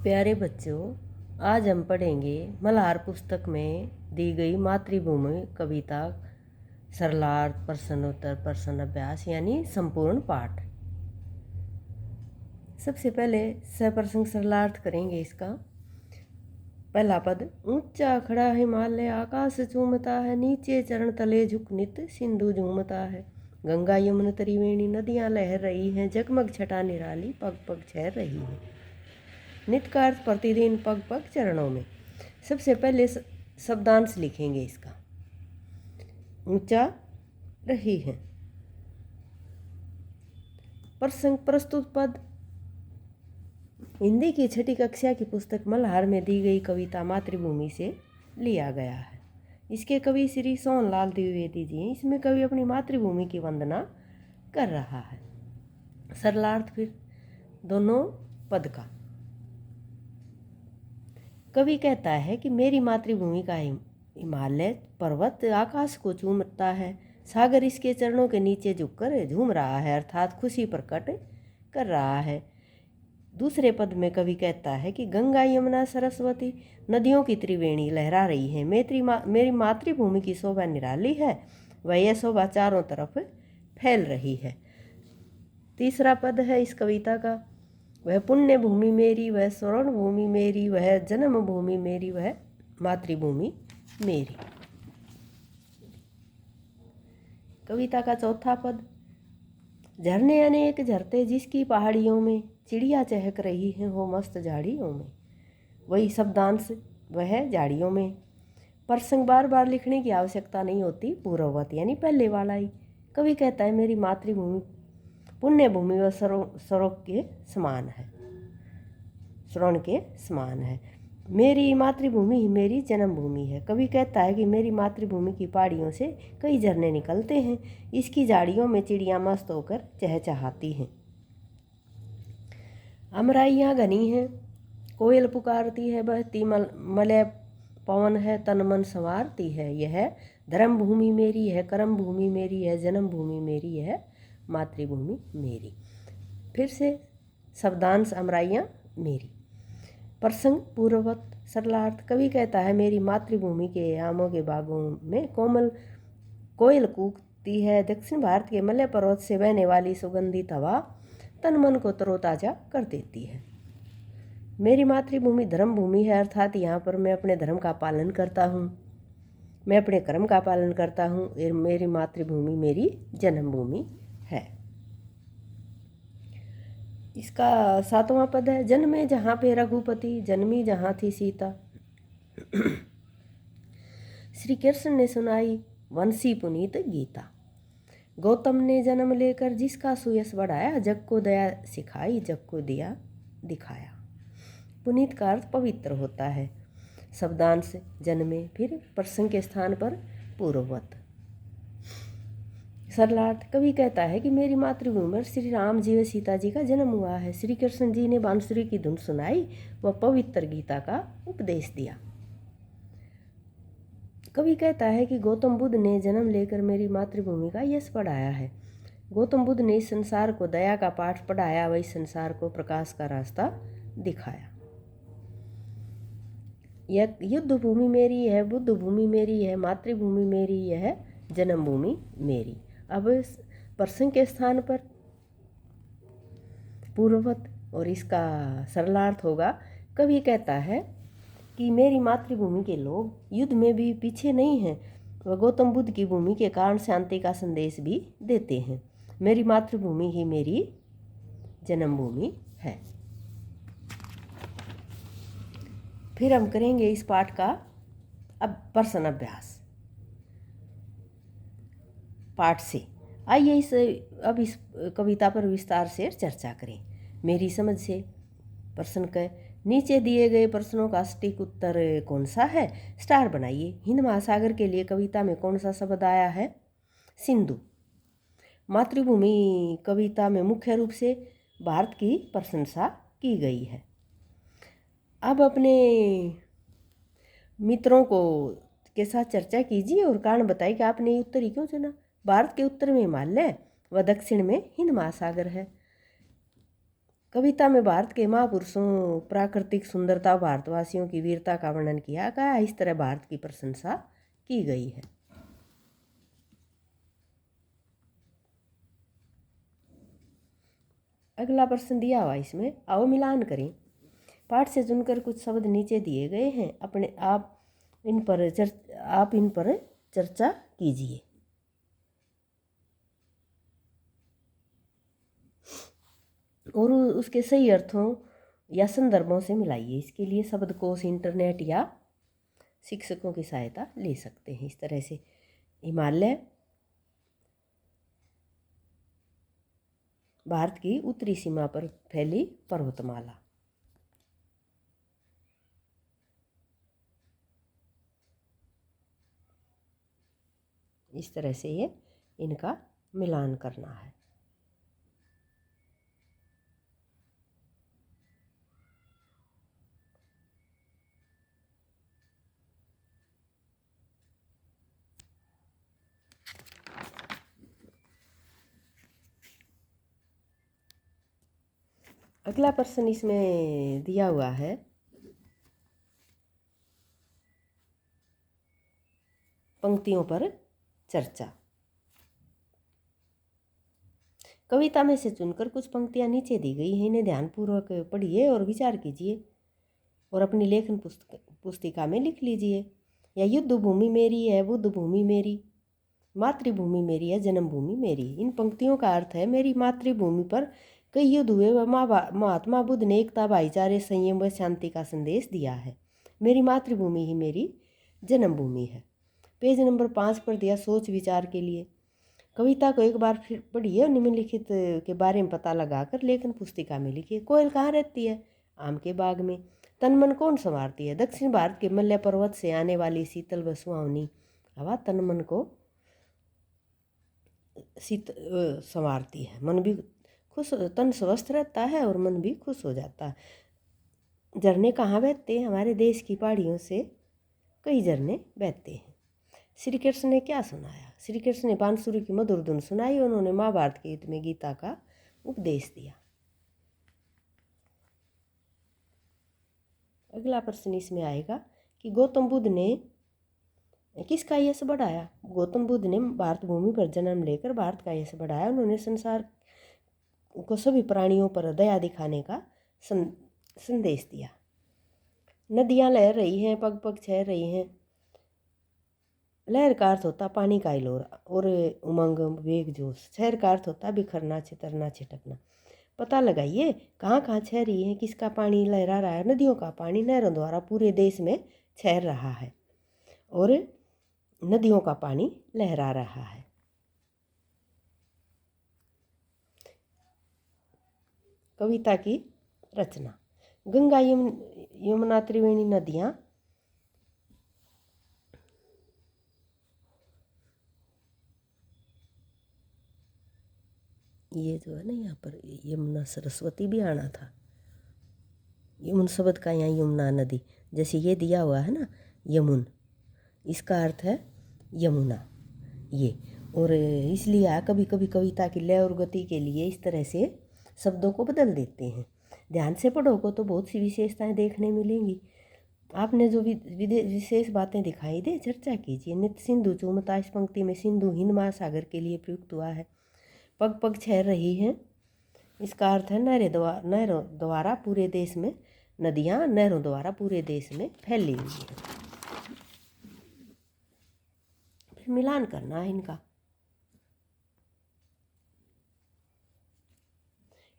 प्यारे बच्चों, आज हम पढ़ेंगे मल्हार पुस्तक में दी गई मातृभूमि कविता सरलार्थ, प्रश्नोत्तर, प्रश्न अभ्यास यानी संपूर्ण पाठ। सबसे पहले सप्रसंग सरलार्थ करेंगे इसका। पहला पद, ऊंचा खड़ा हिमालय आकाश चूमता है, नीचे चरण तले झुक नित सिंधु झूमता है। गंगा यमुना त्रिवेणी नदियां लहर रही हैं, जगमग छटा निराली पग पग छह रही है। नित्य का अर्थ प्रतिदिन पग पग चरणों में। सबसे पहले शब्दांश लिखेंगे इसका। ऊंचा रही है। प्रसंग प्रस्तुत पद हिंदी की छठी कक्षा की पुस्तक मल्हार में दी गई कविता मातृभूमि से लिया गया है। इसके कवि श्री सोहनलाल द्विवेदी जी। इसमें कवि अपनी मातृभूमि की वंदना कर रहा है। सरलार्थ फिर दोनों पद का। कवि कहता है कि मेरी मातृभूमि का हिमालय पर्वत आकाश को चूमता है, सागर इसके चरणों के नीचे झुककर झूम रहा है, अर्थात खुशी प्रकट कर रहा है। दूसरे पद में कवि कहता है कि गंगा यमुना सरस्वती नदियों की त्रिवेणी लहरा रही है, मेरी मातृभूमि की शोभा निराली है, वह यह शोभा चारों तरफ फैल रही है। तीसरा पद है इस कविता का, वह पुण्य भूमि मेरी, वह स्वर्ण भूमि मेरी, वह जन्म भूमि मेरी, वह मातृभूमि मेरी। कविता का चौथा पद, झरने अनेक झरते जिसकी पहाड़ियों में, चिड़िया चहक रही है हो मस्त झाड़ियों में। वही शब्दांश, वह झाड़ियों में। प्रसंग बार बार लिखने की आवश्यकता नहीं होती, पूर्ववत यानी पहले वाला ही। कवि कहता है मेरी मातृभूमि पुण्य भूमि व सरोक के समान है, श्रवण के समान है। मेरी मातृभूमि ही मेरी जन्मभूमि है। कवि कहता है कि मेरी मातृभूमि की पहाड़ियों से कई झरने निकलते हैं, इसकी झाड़ियों में चिड़ियाँ मस्त होकर चहचहाती हैं। अमराइयाँ घनी हैं, कोयल पुकारती है, बहती मलय पवन है, तन मन संवारती है। यह धर्म भूमि मेरी है, कर्म भूमि मेरी है, जन्म भूमि मेरी है, मातृभूमि मेरी। फिर से शब्दांश अमराइयाँ मेरी। प्रसंग पूर्ववत सरलार्थ। कवि कहता है मेरी मातृभूमि के आमों के बागों में कोमल कोयल कूकती है, दक्षिण भारत के मलय पर्वत से बहने वाली सुगंधित हवा तन मन को तरोताजा कर देती है। मेरी मातृभूमि धर्म भूमि है, अर्थात यहाँ पर मैं अपने धर्म का पालन करता हूँ, मैं अपने कर्म का पालन करता हूँ। मेरी मातृभूमि मेरी जन्मभूमि है। इसका सातवां पद है, जन्मे जहाँ पे रघुपति, जन्मी जहाँ थी सीता। श्री कृष्ण ने सुनाई वंशी पुनीत गीता। गौतम ने जन्म लेकर जिसका सुयश बढ़ाया, जग को दया सिखाई, जग को दिया दिखाया। पुनीत का अर्थ पवित्र होता है। शब्दांश जन्मे, फिर प्रसंग के स्थान पर पूर्ववत। सरलार्थ। कवि कहता है कि मेरी मातृभूमि पर श्री राम जी व सीता जी का जन्म हुआ है। श्री कृष्ण जी ने बांसुरी की धुन सुनाई व पवित्र गीता का उपदेश दिया। कवि कहता है कि गौतम बुद्ध ने जन्म लेकर मेरी मातृभूमि का यश बढ़ाया है। गौतम बुद्ध ने इस संसार को दया का पाठ पढ़ाया व इस संसार को प्रकाश का रास्ता दिखाया। यह युद्ध भूमि मेरी है, बुद्ध भूमि मेरी है, मातृभूमि मेरी, यह जन्मभूमि मेरी। अब प्रसंग के स्थान पर पूर्ववत और इसका सरलार्थ होगा। कवि कहता है कि मेरी मातृभूमि के लोग युद्ध में भी पीछे नहीं हैं, वह गौतम बुद्ध की भूमि के कारण शांति का संदेश भी देते हैं। मेरी मातृभूमि ही मेरी जन्मभूमि है। फिर हम करेंगे इस पाठ का अब प्रश्न अभ्यास पाठ से। आइए अब इस कविता पर विस्तार से चर्चा करें। मेरी समझ से प्रश्न के नीचे दिए गए प्रश्नों का सटीक उत्तर कौन सा है? स्टार बनाइए। हिंद महासागर के लिए कविता में कौन सा शब्द आया है? सिंधु। मातृभूमि कविता में मुख्य रूप से भारत की प्रशंसा की गई है। अब अपने मित्रों को के साथ चर्चा कीजिए और कारण बताइए कि आपने उत्तरी क्यों चुना। भारत के उत्तर में हिमालय व दक्षिण में हिंद महासागर है। कविता में भारत के महापुरुषों, प्राकृतिक सुंदरता, भारतवासियों की वीरता का वर्णन किया गया। इस तरह भारत की प्रशंसा की गई है। अगला प्रश्न दिया हुआ इसमें, आओ मिलान करें। पाठ से चुनकर कुछ शब्द नीचे दिए गए हैं, आप इन पर चर्चा कीजिए। और उसके सही अर्थों या संदर्भों से मिलाइए। इसके लिए शब्दकोश, इंटरनेट या शिक्षकों की सहायता ले सकते हैं। इस तरह से हिमालय भारत की उत्तरी सीमा पर फैली पर्वतमाला। इस तरह से ये इनका मिलान करना है। अगला प्रश्न इसमें दिया हुआ है, पंक्तियों पर चर्चा। कविता में से चुनकर कुछ पंक्तियां नीचे दी गई हैं, इन्हें ध्यानपूर्वक पढ़िए और विचार कीजिए और अपनी लेखन पुस्तिका में लिख लीजिए। या युद्ध भूमि मेरी है, बुद्ध भूमि मेरी, मातृभूमि मेरी है, जन्मभूमि मेरी। इन पंक्तियों का अर्थ है, मेरी मातृभूमि पर कई युद्ध हुए व महात्मा बुद्ध ने एकता, भाईचारे, संयम व शांति का संदेश दिया है। मेरी मातृभूमि ही मेरी जन्मभूमि है। पेज नंबर 5 पर दिया सोच विचार के लिए। कविता को एक बार फिर पढ़िए और निम्नलिखित के बारे में पता लगाकर लेखन पुस्तिका में लिखिए। कोयल कहाँ रहती है? आम के बाग में। तन मन कौन संवारती है? दक्षिण भारत के मल्य पर्वत से आने वाली शीतल व सुहावनी हवा तन मन को संवारती है। मन भी खुश, तन स्वस्थ रहता है और मन भी खुश हो जाता है। झरने कहाँ बहते हैं? हमारे देश की पहाड़ियों से कई झरने बहते हैं। श्री कृष्ण ने क्या सुनाया? श्री कृष्ण ने बांसुरी की मधुर धुन सुनाई। उन्होंने महाभारत के युद्ध में गीता का उपदेश दिया। अगला प्रश्न इसमें आएगा कि गौतम बुद्ध ने किसका यश बढ़ाया? गौतम बुद्ध ने भारत भूमि पर जन्म लेकर भारत का यश बढ़ाया। उन्होंने संसार को सभी प्राणियों पर दया दिखाने का संदेश दिया। नदियाँ लहर रही हैं, पग पग छह रही हैं। लहर का अर्थ होता पानी का हिलोरा और उमंग, वेग, जोश। छहर का अर्थ होता बिखरना, छितरना, छिटकना। पता लगाइए कहाँ कहाँ छह रही है, किसका पानी लहरा रहा है। नदियों का पानी नहरों द्वारा पूरे देश में छह रहा है और नदियों का पानी लहरा रहा है। कविता की रचना। गंगा, यमुना, त्रिवेणी नदियाँ ये जो है ना, यहाँ पर यमुना सरस्वती भी आना था। यमुन शब्द का यहाँ यमुना नदी, जैसे ये दिया हुआ है ना यमुन, इसका अर्थ है यमुना ये। और इसलिए कभी कभी कविता की लय और गति के लिए इस तरह से शब्दों को बदल देते हैं। ध्यान से पढ़ोगे तो बहुत सी विशेषताएं देखने मिलेंगी। आपने जो विशेष बातें दिखाई दे चर्चा कीजिए। नित्य सिंधु चूमता, इस पंक्ति में सिंधु हिंद महासागर के लिए प्रयुक्त हुआ है। पग पग छह रही हैं, इसका अर्थ है नहरों द्वारा पूरे देश में, नदियाँ नहरों द्वारा पूरे देश में फैली हुई हैं। फिर मिलान करना है इनका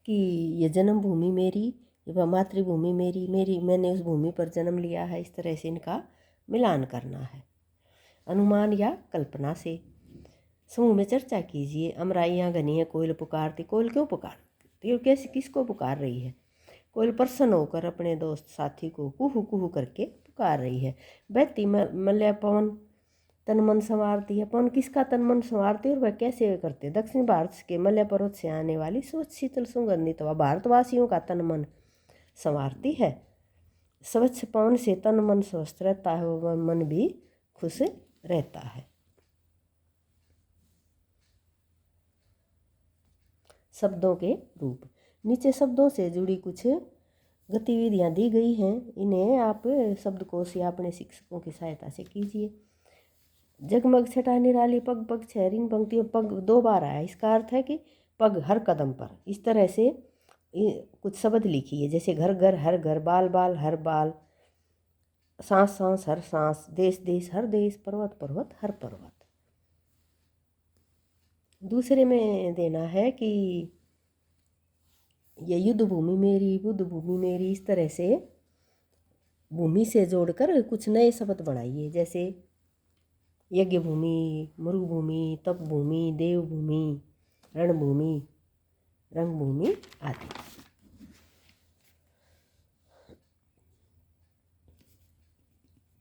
कि ये जन्मभूमि मेरी, ये मातृभूमि मेरी, मैंने उस भूमि पर जन्म लिया है। इस तरह से इनका मिलान करना है। अनुमान या कल्पना से समूह में चर्चा कीजिए। अमराइयाँ घनी है, कोयल पुकारती। कोयल क्यों पुकारती है? कैसे, किसको पुकार रही है? कोयल प्रसन्न होकर अपने दोस्त साथी को कुहू कुहू करके पुकार रही है। बहती मलय पवन तन मन संवारती है। पवन किसका तन मन संवारती है और वह कैसे करते? दक्षिण भारत के मलय पर्वत से आने वाली स्वच्छ शीतल सुगंधित हवा भारतवासियों का तन मन संवारती है। स्वच्छ पवन से तन मन स्वस्थ रहता है और मन भी खुश रहता है। शब्दों के रूप। नीचे शब्दों से जुड़ी कुछ गतिविधियाँ दी गई हैं, इन्हें आप शब्दकोश या अपने शिक्षकों की सहायता से कीजिए। जगमग छटा निराली पग पग छहर, इन पंक्तियों पग 2 बार आया, इसका अर्थ है कि पग हर कदम पर। इस तरह से कुछ शब्द लिखिए, जैसे घर घर हर घर, बाल बाल हर बाल, सांस सांस हर सांस, देश देश हर देश, पर्वत पर्वत हर पर्वत। दूसरे में देना है कि ये युद्ध भूमि मेरी, बुद्ध भूमि मेरी, इस तरह से भूमि से जोड़कर कुछ नए शब्द बनाइए, जैसे यज्ञ भूमि, मरुभूमि, तप भूमि, देवभूमि, रणभूमि, रंगभूमि आदि।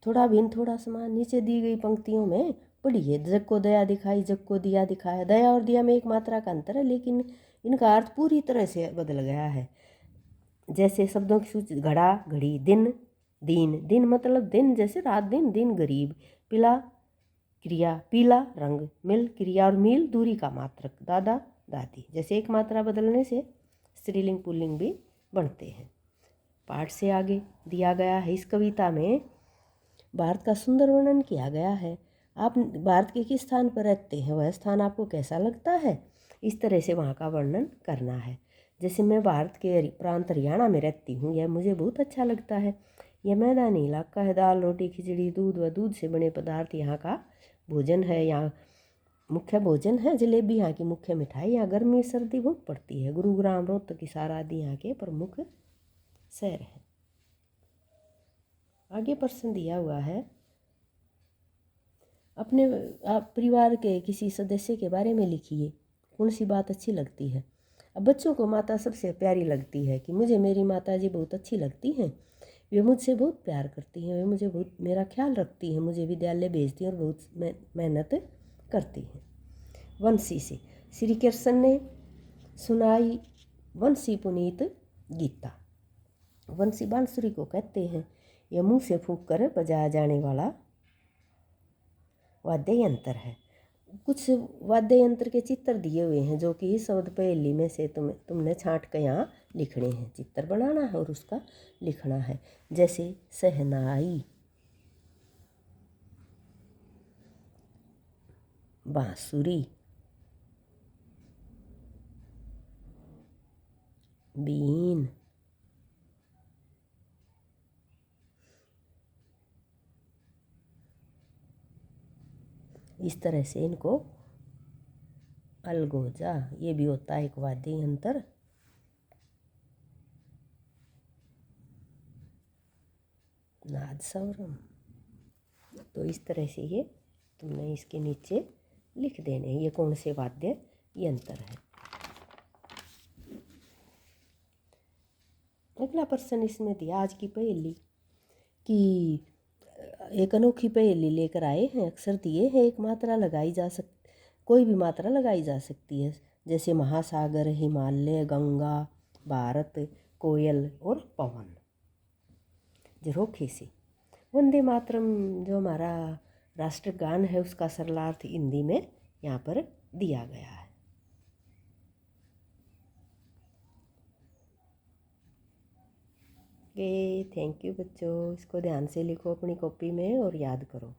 थोड़ा भिन्न थोड़ा समान, नीचे दी गई पंक्तियों में पढ़िए। जग को दया दिखाई, जग को दिया दिखाया। दया और दिया में एक मात्रा का अंतर है, लेकिन इनका अर्थ पूरी तरह से बदल गया है। जैसे शब्दों की सूची, घड़ा घड़ी, दिन दीन, दिन मतलब दिन जैसे रात दिन, दिन गरीब, पिला क्रिया, पीला रंग, मिल क्रिया और मील दूरी का मात्रक, दादा दादी। जैसे एक मात्रा बदलने से स्त्रीलिंग पुल्लिंग भी बनते हैं। पाठ से आगे दिया गया है, इस कविता में भारत का सुंदर वर्णन किया गया है। आप भारत के किस स्थान पर रहते हैं, वह स्थान आपको कैसा लगता है, इस तरह से वहाँ का वर्णन करना है। जैसे मैं भारत के प्रांत हरियाणा में रहती हूँ, यह मुझे बहुत अच्छा लगता है। यह मैदानी इलाका है, दाल रोटी खिचड़ी दूध व दूध से बने पदार्थ यहाँ का भोजन है। यहाँ मुख्य भोजन है जलेबी, यहाँ की मुख्य मिठाई। यहाँ गर्मी सर्दी बहुत पड़ती है। गुरुग्राम, रोहतक, हिसार आदि यहाँ के प्रमुख शहर हैं। आगे प्रश्न दिया हुआ है, अपने आप परिवार के किसी सदस्य के बारे में लिखिए, कौन सी बात अच्छी लगती है। अब बच्चों को माता सबसे प्यारी लगती है कि मुझे मेरी माता जी बहुत अच्छी लगती हैं, वे मुझसे बहुत प्यार करती हैं, वे मुझे बहुत मेरा ख्याल रखती हैं, मुझे विद्यालय भेजती हैं और बहुत मेहनत करती हैं। वंशी से श्री कृष्ण ने सुनाई वंशी पुनीत गीता। वंशी बांसुरी को कहते हैं, यह मुँह से फूंक कर बजाया जाने वाला वाद्य यंत्र है। कुछ वाद्य यंत्र के चित्र दिए हुए हैं, जो कि शब्द पहेली में से तुमने छांट कर यहाँ लिखने हैं। चित्र बनाना है और उसका लिखना है। जैसे शहनाई, बांसुरी, बीन, इस तरह से इनको अलगोजा, ये भी होता है एक वाद्य यंत्र। नाद सवरम। तो इस तरह से ये तुमने इसके नीचे लिख देने, ये कौन से वाद्य यंत्र है। अगला प्रश्न इसमें दिया, आज की पहेली कि एक अनोखी पहेली लेकर आए हैं। अक्षर दिए हैं, एक मात्रा लगाई जा कोई भी मात्रा लगाई जा सकती है, जैसे महासागर, हिमालय, गंगा, भारत, कोयल और पवन। झरोखे से वंदे मातरम, जो हमारा राष्ट्रगान है, उसका सरलार्थ हिंदी में यहाँ पर दिया गया है। थैंक यू बच्चों, इसको ध्यान से लिखो अपनी कॉपी में और याद करो।